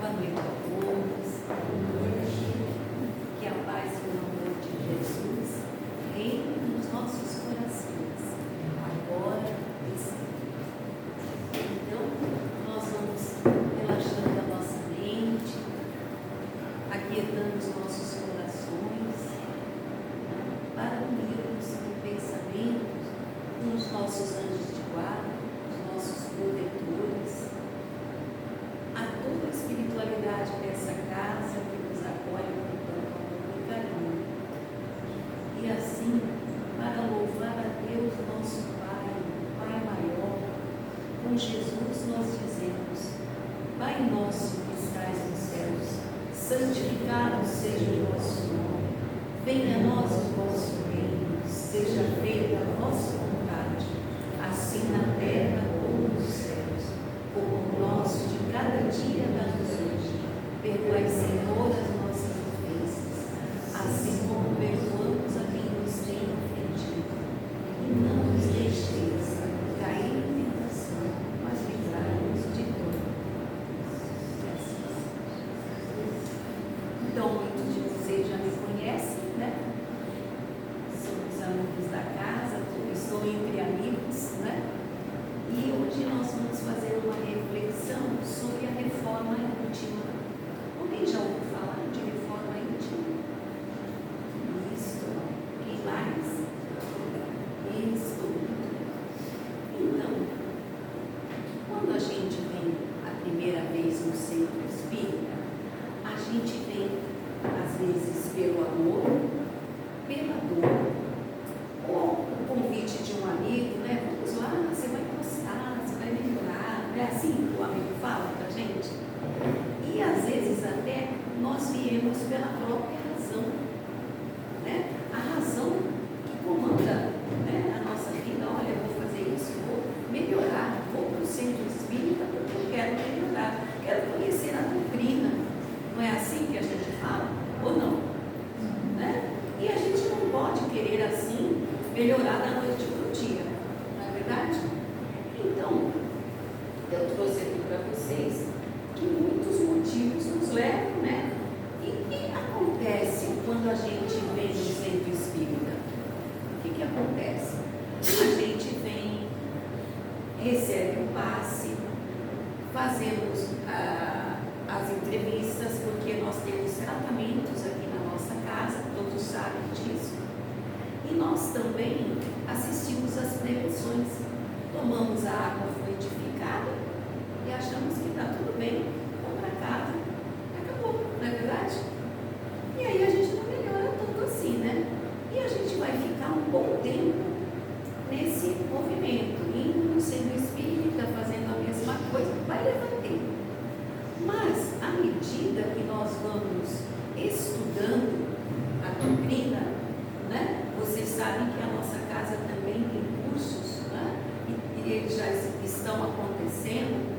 Boa noite a todos. Que a paz e o amor de Jesus reine nos nossos corações, agora e sempre. Então, nós vamos relaxando a nossa mente, aquietando os nossos corações, para unirmos o pensamento com os nossos anjos de guarda, os nossos protetores, a toda a espiritualidade dessa casa que nos acolhe com tanto amor e carinho. E assim, para louvar a Deus, nosso Pai, Pai maior, com Jesus nós dizemos: Pai nosso que estais nos céus, santificado seja o vosso nome, venha a nós o vosso reino, seja feita a vossa vontade, assim na terra como nos céus. O pão nosso de cada dia dá-nos hoje, perdoai, Senhor, as nossas ofensas, assim como perdoamos a quem nos tem ofendido, e não nos deixeis cair em tentação, mas livrai-nos de todo. Então, muitos de vocês já me conhecem, né? Somos amigos da casa, estou entre amigos, né? E hoje nós vamos fazer uma reflexão sobre a reforma íntima. Alguém já ouviu falar de reforma íntima? Isso. Quem mais? Isso. Então, quando a gente vem a primeira vez no centro espírita, a gente vem, às vezes, pelo amor, pela dor, ou o convite de um amigo, né? Vamos lá, você vai gostar, você vai melhorar, não é assim que o amigo fala pra gente? E às vezes até nós viemos pela própria razão, né? A razão que comanda, né, a nossa vida. Olha, eu vou fazer isso, vou melhorar, vou para o centro espírita porque eu quero melhorar, quero conhecer a doutrina. Não é assim que a gente fala? Ou não? Né? E a gente não pode querer assim melhorar da noite para o dia, não é verdade? Então, eu trouxe aqui para vocês que muitos motivos nos levam, né? E o que acontece quando a gente vem no centro espírita? O que acontece? A gente vem, recebe um passe, fazemos as entrevistas, porque nós temos tratamentos aqui na nossa casa, todos sabem disso. E nós também assistimos às prevenções, tomamos a água fluidificada e achamos que está tudo bem, vamos para casa, acabou, não é verdade? E aí a gente não melhora tanto assim, né? E a gente vai ficar um bom tempo nesse movimento, indo no centro espírita, fazendo a mesma coisa, vai levar tempo. Mas, à medida que nós vamos estudando a doutrina, né? Vocês sabem que a nossa casa também tem cursos, né? E eles já estão acontecendo.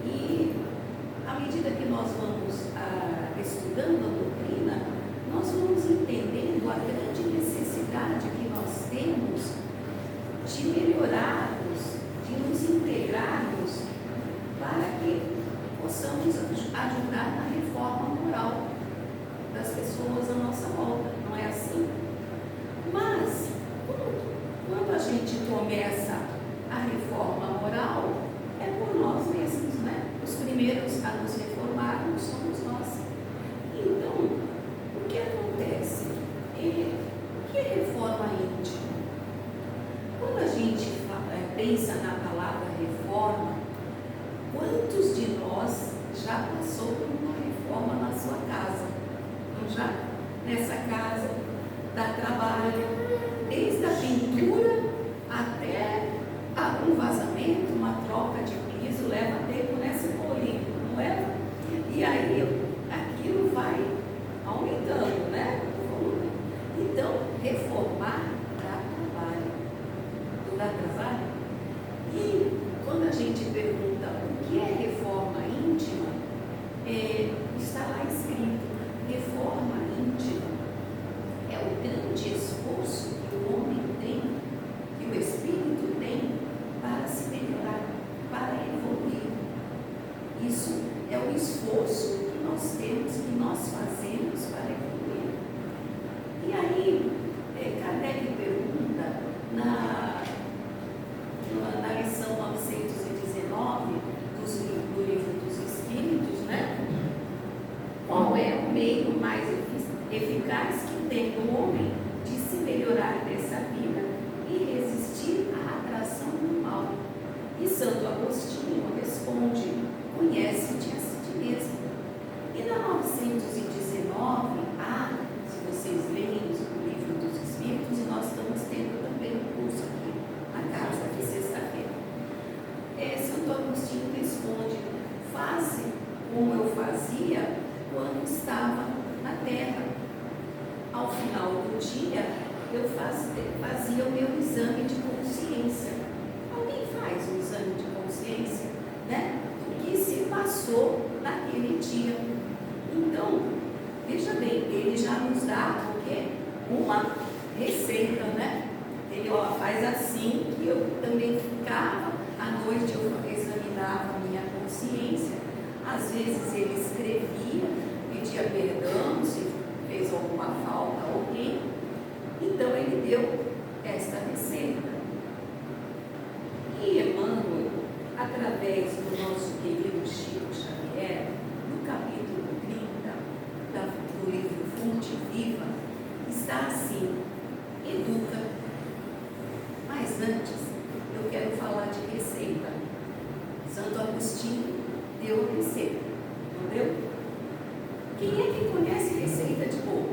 E, à medida que nós vamos estudando a doutrina, nós vamos entendendo a grande necessidade que nós temos de melhorarmos, de nos integrarmos, para que possamos ajudar na reforma moral das pessoas à nossa volta, não é assim? Mas, quando a gente começa a reforma moral, é por nós mesmos, né? Os primeiros a nos reformarmos somos nós. Então, o que acontece? O que é reforma íntima? Quando a gente pensa na palavra reforma, quantos de nós já passou por uma reforma na sua casa? Não já? Nessa casa, dá trabalho, desde a pintura até um vazamento, uma troca de piso, leva tempo nesse bolinho, não leva? E aí, aquilo vai aumentando, né? Então, reformar dá trabalho. Não dá trabalho? E quando a gente pergunta o que é reforma íntima, está lá escrito: reforma íntima é o grande esforço que o homem tem, que o espírito tem, para se melhorar, para evoluir. é o esforço que nós temos, que nós fazemos para evoluir. E aí, Kardec pergunta na lição 919 do Livro dos Espíritos, né? Qual é o meio mais eficaz que tem o homem de se melhorar dessa vida e resistir à atração do mal? E Santo Agostinho responde: conhece-te a ti mesmo. E na 919A, se vocês leem o Livro dos Espíritos, e nós estamos tendo também um curso aqui na casa de sexta-feira, Santo Agostinho responde: faze como eu fazia quando estava na terra. Ao final do dia, eu fazia o meu exame de consciência. Alguém faz um exame de consciência, né? Do que se passou naquele dia. Então, veja bem, ele já nos dá o quê? Uma receita, né? Ele faz assim, que eu também ficava, à noite eu examinava a minha consciência. Às vezes ele escrevia, pedia perdão se fez alguma falta a alguém. Então ele deu esta receita. E Emmanuel, através do nosso querido Chico Xavier, no capítulo 30 do livro Fonte Viva, está assim: educa. Mas antes, eu quero falar de receita. Santo Agostinho deu a receita, não deu? Quem é que conhece receita de bolo?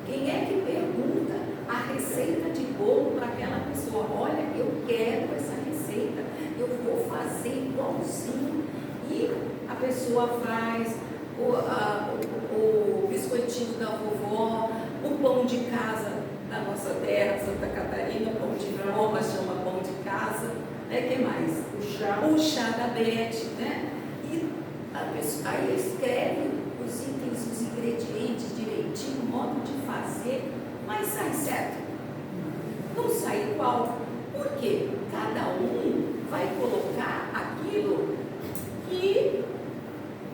Quem é que pergunta a receita de bolo para aquela pessoa? Olha, eu quero essa receita, eu vou fazer igualzinho. E a pessoa faz o biscoitinho da vovó, o pão de casa da nossa terra, Santa Catarina, pão de Roma, chama pão de casa. Que mais? O chá da Bete, né? E a pessoa aí escreve os itens, os ingredientes direitinho, o modo de fazer, mas sai certo? Não sai igual. Por quê? Cada um vai colocar aquilo que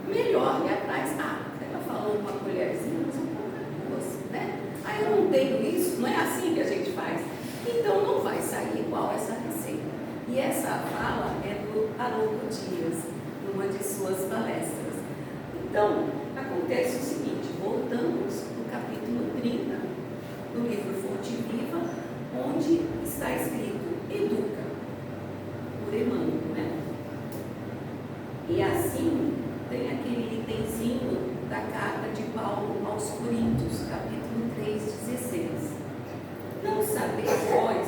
melhor lhe apraz. Ela falou uma colherzinha, mas um pouco duas, né? Aí eu não tenho isso, não é assim que a gente faz. Então não vai sair igual essa receita. E essa fala é do Haroldo Dias, numa de suas palestras. Então, acontece o seguinte: voltamos no capítulo 30 do livro Fonte Viva, onde está escrito educa, por Emmanuel, né? E assim tem aquele itemzinho da carta de Paulo aos Coríntios, capítulo 3, 16. Não sabeis vós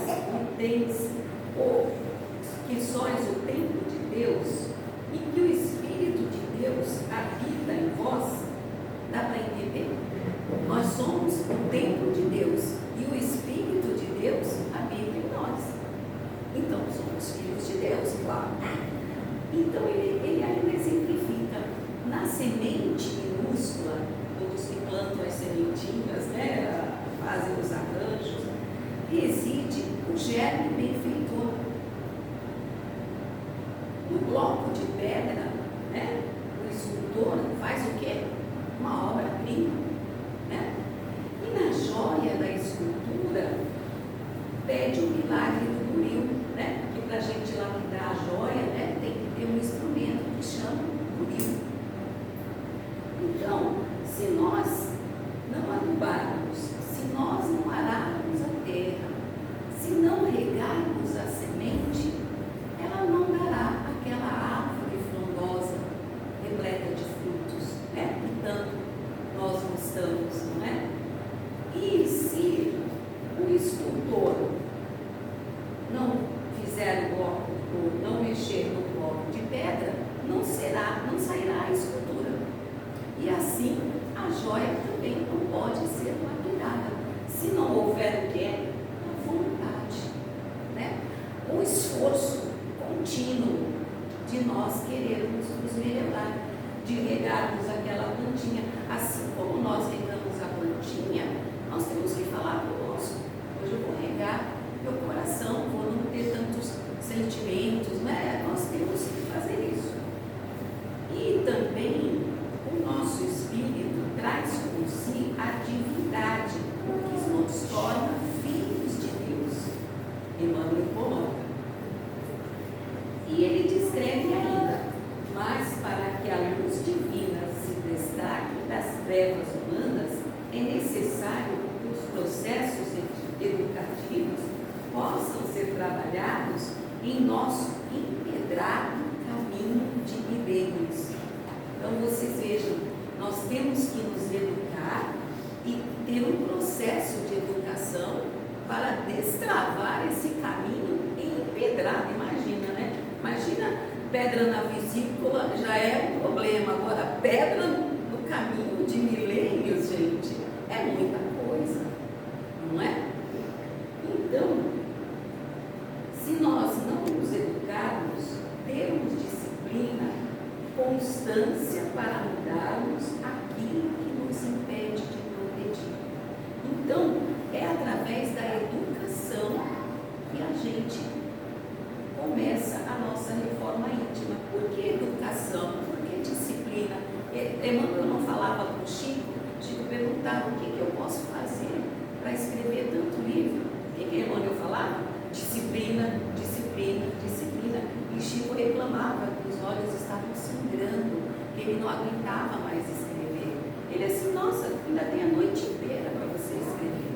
que sois o templo de Deus e que o Espírito de Deus habita em vós? Dá para entender? Nós somos o templo de Deus e o Espírito de Deus habita em nós. Então somos filhos de Deus, claro. Então ele ainda exemplifica na semente minúscula, todos que plantam as sementinhas, né, fazem os arranjos, reside o germe benfeitor. No bloco E também o nosso espírito traz com si a divindade, que nos torna filhos de Deus. Emmanuel coloca. E ele descreve ainda: mas para que a luz divina se destaque das trevas humanas, é necessário que os processos educativos possam ser trabalhados em nosso empedrado caminho de milênios. Então vocês vejam, nós temos que nos educar e ter um processo de educação para destravar esse caminho empedrado. Imagina, né? Imagina pedra na vesícula, já é um problema. Agora, pedra no caminho de milênios, gente, é muita coisa, não é? Então, se nós não nos educarmos, termos disciplina, constância para mudarmos aquilo que nos impede de progredir. Então, é através da educação que a gente começa a nossa reforma íntima. Por que educação? Por que disciplina? Emmanuel não falava com o Chico perguntava: o que eu posso fazer para escrever tanto livro? O que Emmanuel falava? Disciplina, disciplina, disciplina. E Chico reclamava que os olhos estavam sangrando, que ele não aguentava mais escrever. Ele assim: nossa, ainda tem a noite inteira para você escrever,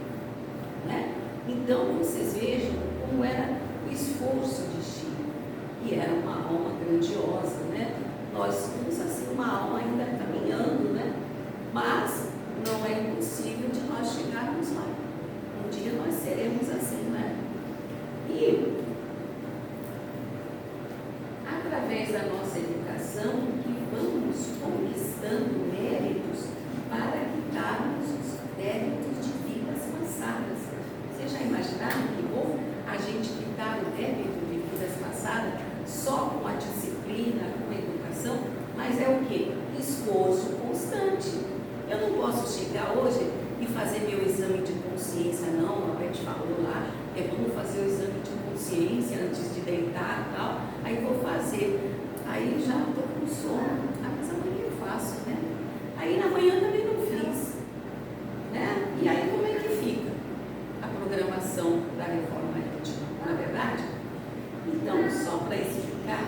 né? Então vocês vejam como era o esforço de Chico, e era uma alma grandiosa, né? Nós somos assim uma alma ainda caminhando, né? Mas não é impossível de nós chegarmos lá. Um dia nós seremos assim, né? E através da nossa educação que vamos conquistando méritos para quitarmos os débitos de vidas passadas. Vocês já imaginaram que bom a gente quitar o débito de vidas passadas só com a disciplina, com a educação? Mas é o quê? Esforço constante. Eu não posso chegar hoje e fazer meu exame de consciência, não. A Beth falou lá, vamos fazer o exame de consciência antes de deitar e tal. Aí vou fazer. Aí já estou com sono. Mas amanhã eu faço, né? Aí na manhã também não fiz, né? E aí como é que fica a programação da reforma íntima? Não é verdade? Então, só para explicar,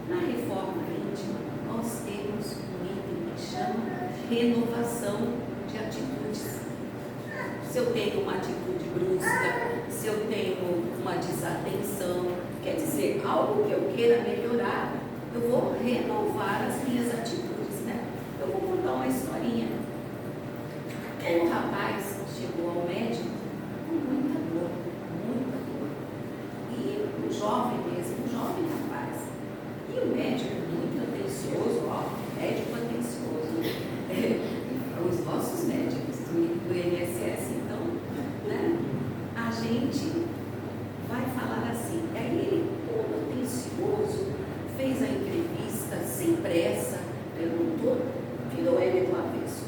na reforma íntima nós temos um item que chama renovação de atitudes. Se eu tenho uma atitude brusca, se eu tenho uma desatenção, quer dizer, algo que eu queira melhorar, eu vou renovar as minhas atitudes, né? Eu vou contar uma historinha. Um rapaz chegou ao médico com muita dor, e um jovem mesmo, um jovem rapaz. E o médico muito atencioso, médico atencioso, os nossos médicos do INSS, então, né? A gente vai falar assim. Aí ele, todo atencioso, fez a entrevista sem pressa, perguntou, virou ele do avesso,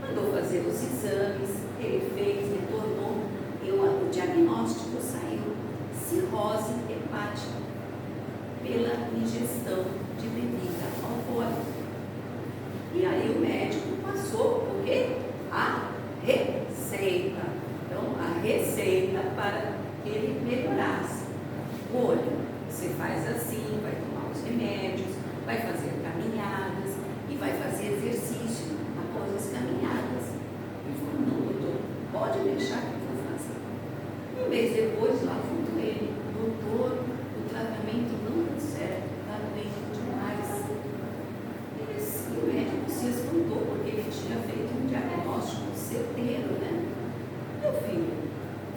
mandou fazer os exames, ele fez, retornou, e o diagnóstico saiu: cirrose hepática pela ingestão de bebida alcoólica. E aí o médico passou o quê? A receita. Então, a receita para que ele melhorasse. Olha, você faz assim, vai tomar os remédios, vai fazer caminhadas e vai fazer exercício após as caminhadas. Ele falou: não, doutor, pode deixar que eu vou fazer. Um mês depois, lá junto ele: doutor, o tratamento não deu certo, está doendo demais. E o médico se espantou, porque ele tinha feito um diagnóstico certeiro, né? Meu filho,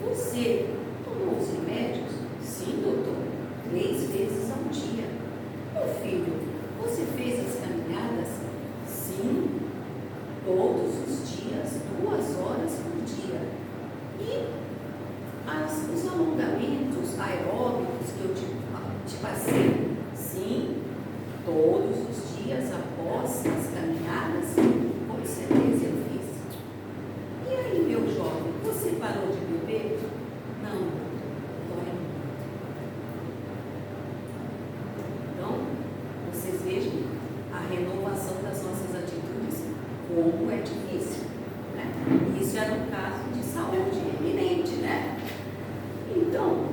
você tomou os remédios? Sim, doutor, 3 vezes ao dia. Meu filho, como é difícil, né? Isso era um caso de saúde eminente, né? Então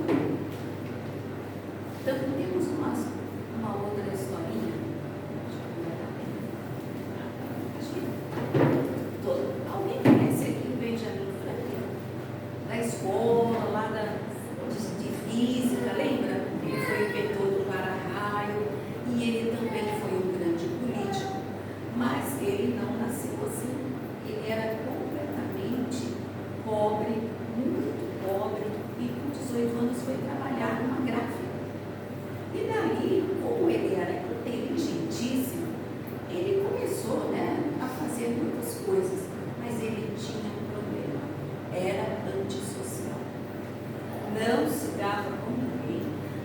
temos uma outra historinha. Acho que alguém conhece aqui o Benjamin Franklin, da escola, lá de física, lembra? Ele foi inventor do para-raio e ele também foi um grande político, mas ele não nasceu assim. Ele era completamente pobre, muito pobre, e com 18 anos foi trabalhar numa gráfica. E daí, como ele era inteligentíssimo, ele começou, né, a fazer muitas coisas, mas ele tinha um problema: era antissocial. Não se dava com ninguém.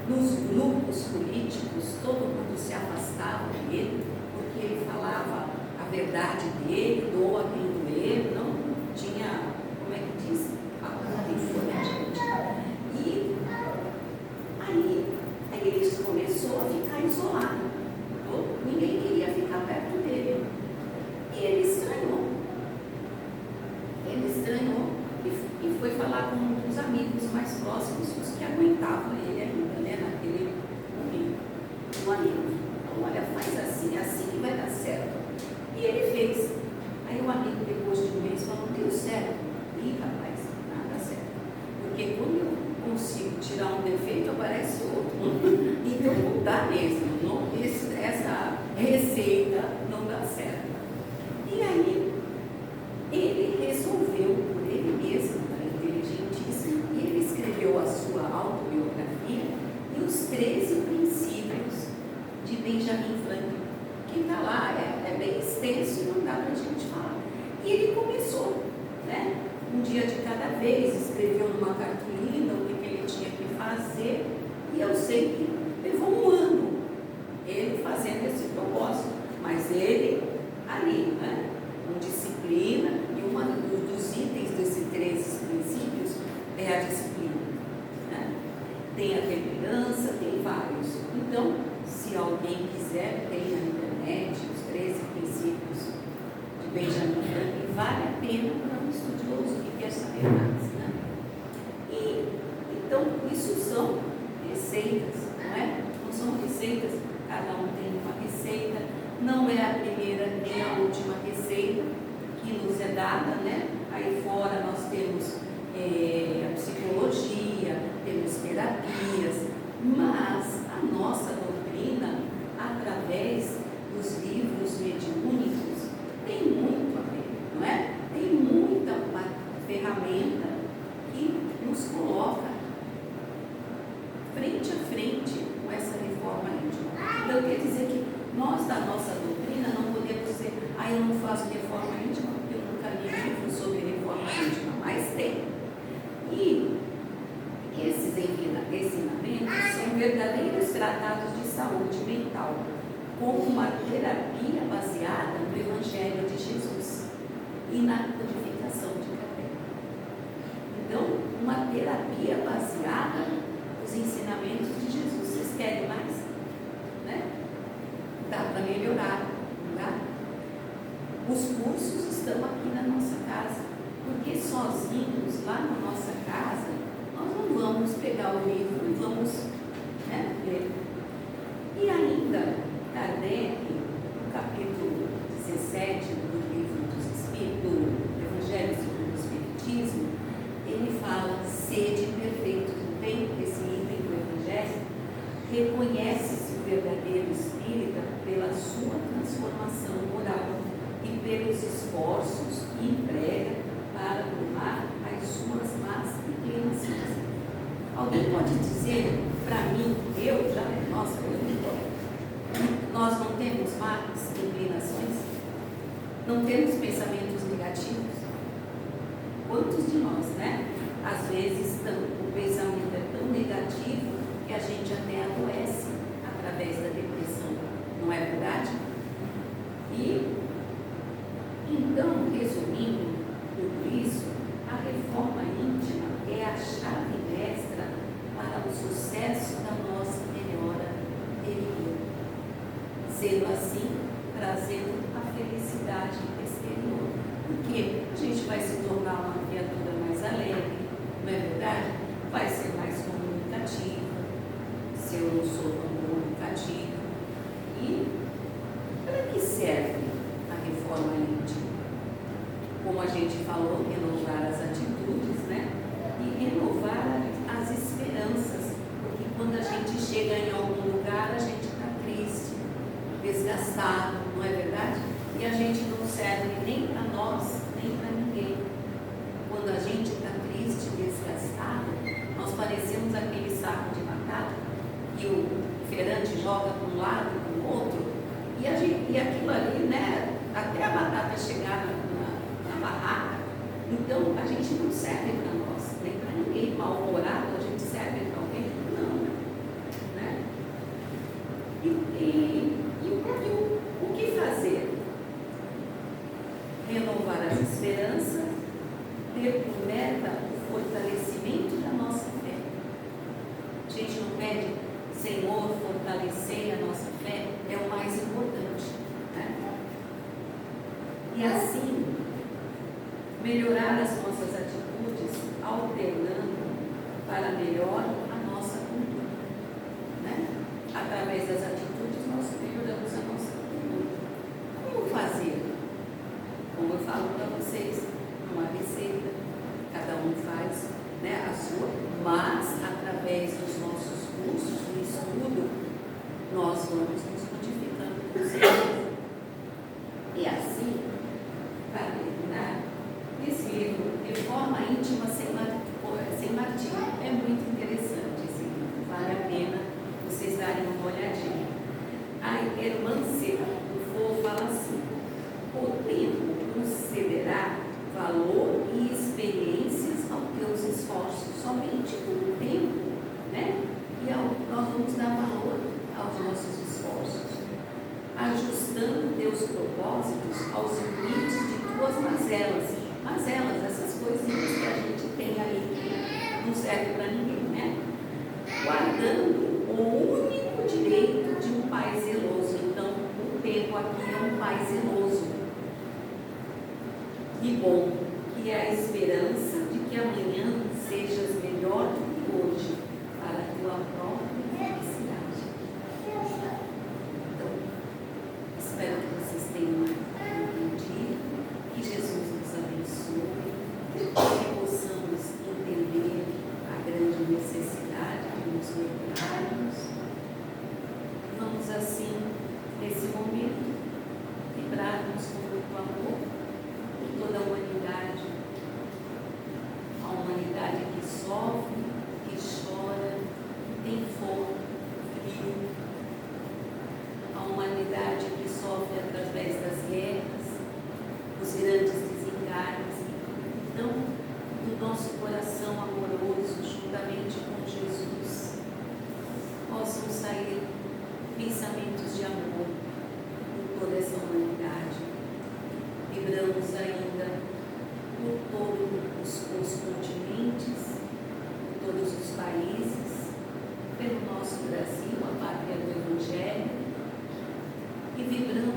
Nos grupos políticos, todo mundo se afastava dele, porque ele falava a verdade dele, doa quem doer, não tinha, como é que diz? A gente. E aí ele começou a ficar isolado. Ninguém queria ficar perto dele. E ele estranhou. E foi falar com os amigos mais próximos, os que aguentavam ele ainda, né, naquele momento. Um amigo: então, olha, faz assim, é assim que vai dar certo. E ele fez. Aí o amigo, depois de um mês, falou: deu certo? Ih, rapaz, nada certo. Porque quando eu consigo tirar um defeito, aparece outro. Então não dá mesmo. Essa receita não dá certo. E aí ele resolveu por ele mesmo, era inteligentíssimo, e ele escreveu a sua autobiografia e os 13 princípios de Benjamin Franklin, que está lá, é bem extenso e não dá para a gente falar. E ele começou, né, um dia de cada vez, escreveu numa cartolina o que ele tinha que fazer, e eu sei que levou um ano ele fazendo esse propósito, mas ele ali, né, com disciplina, e um dos itens desses 13 princípios é a disciplina, né? Tem a temperança, tem vários. Então, se alguém quiser, tem na internet os 13 princípios de Benjamin Franklin, vale a pena para um estudioso que quer saber mais, né? E então, isso são receitas, não é? Não são receitas, cada um tem uma receita, não é a primeira nem a última receita que nos é dada, né? Aí fora nós temos a psicologia, temos terapias, mas a nossa doutrina, através dos livros mediúnicos, tem muito a ver, não é? Tem muita ferramenta que nos coloca frente a frente com essa reforma íntima. Então quer dizer que nós, da nossa doutrina, não podemos dizer: eu não faço reforma íntima porque eu nunca li livro sobre reforma íntima, mas tem. E esses ensinamentos são verdadeiros tratados de saúde mental, como uma terapia baseada no Evangelho de Jesus e na codificação de Kardec. Então, uma terapia baseada nos ensinamentos de Jesus. Vocês querem mais? Né? Dá para melhorar, não dá? Os cursos estão aqui na nossa casa, porque sozinhos, lá na nossa casa, nós não vamos pegar o livro e vamos, né, ler. E ainda, Kardec, no capítulo 17 do livro dos Espíritos, do Evangelho segundo o Espiritismo, ele fala: sede perfeitos. Não tem esse item do Evangelho? Reconhece-se o verdadeiro espírita pela sua transformação moral e pelos esforços que emprega para domar as suas más inclinações. Alguém pode dizer para mim, nós não temos más inclinações? Não temos pensamentos negativos? Quantos de nós, né? Às vezes o pensamento é tão negativo que a gente até adoece através da depressão, não é verdade? E então, resumindo tudo isso, a reforma íntima é a chave mestra para o sucesso da nossa melhora interior, sendo assim, trazendo a felicidade exterior. que serve a reforma íntima? Como a gente falou, renovar as atitudes, né? E renovar as esperanças, porque quando a gente chega em algum lugar, a gente está triste, desgastado, não é verdade? E a gente não serve nem para nós, nem para ninguém. Quando a gente está triste, desgastado, nós parecemos aquele saco de batata que o feirante joga para um lado e para o outro, e aquilo ali, né, até a batata chegar na barraca. Então a gente não serve para nós, nem para ninguém. Mal-humorado, a gente serve para alguém? Não, né? O que fazer? Renovar as esperanças, ter por meta o fortalecimento da nossa fé. A gente não pede, Senhor, fortalecer a nossa fé, é o mais importante, né? E assim, melhorar as nossas atitudes, alternando para melhor a nossa conduta, né? Através das atitudes, nós melhoramos a nossa conduta. Como fazer? Como eu falo para vocês, uma receita, cada um faz, né, a sua, mas através dos nossos cursos de estudo, nós vamos nos modificando com certeza. E assim, para terminar, esse livro, Reforma Íntima sem Martírio, é muito interessante esse livro, vale a pena vocês darem uma olhadinha. A irmã Cera do Fogo fala assim: o tempo nos cederá valor e experiências aos teus esforços, somente com o tempo, né? E nós vamos dar valor aos nossos esforços, ajustando teus propósitos aos limites de tuas mazelas. Mazelas, essas coisinhas que a gente tem ali que não serve para ninguém, né? Guardando o único direito de um pai zeloso. Então, o tempo aqui é um pai zeloso e bom, que é a esperança de que amanhã sejas melhor do que hoje, para a tua própria felicidade. Então, espero que vocês tenham entendido, que Jesus nos abençoe, que possamos entender a grande necessidade de nos lembrarmos. Vamos assim, nesse momento, vibrarmos com muito amor por toda a humanidade que sofre, que chora, que tem fome, frio, a humanidade que sofre através das guerras, os grandes desencarnes. Então, do nosso coração amoroso, juntamente com Jesus, possam sair pensamentos de amor por toda essa humanidade. Vibramos ainda por todos os continentes, por todos os países, pelo nosso Brasil, a pátria do Evangelho, e vibramos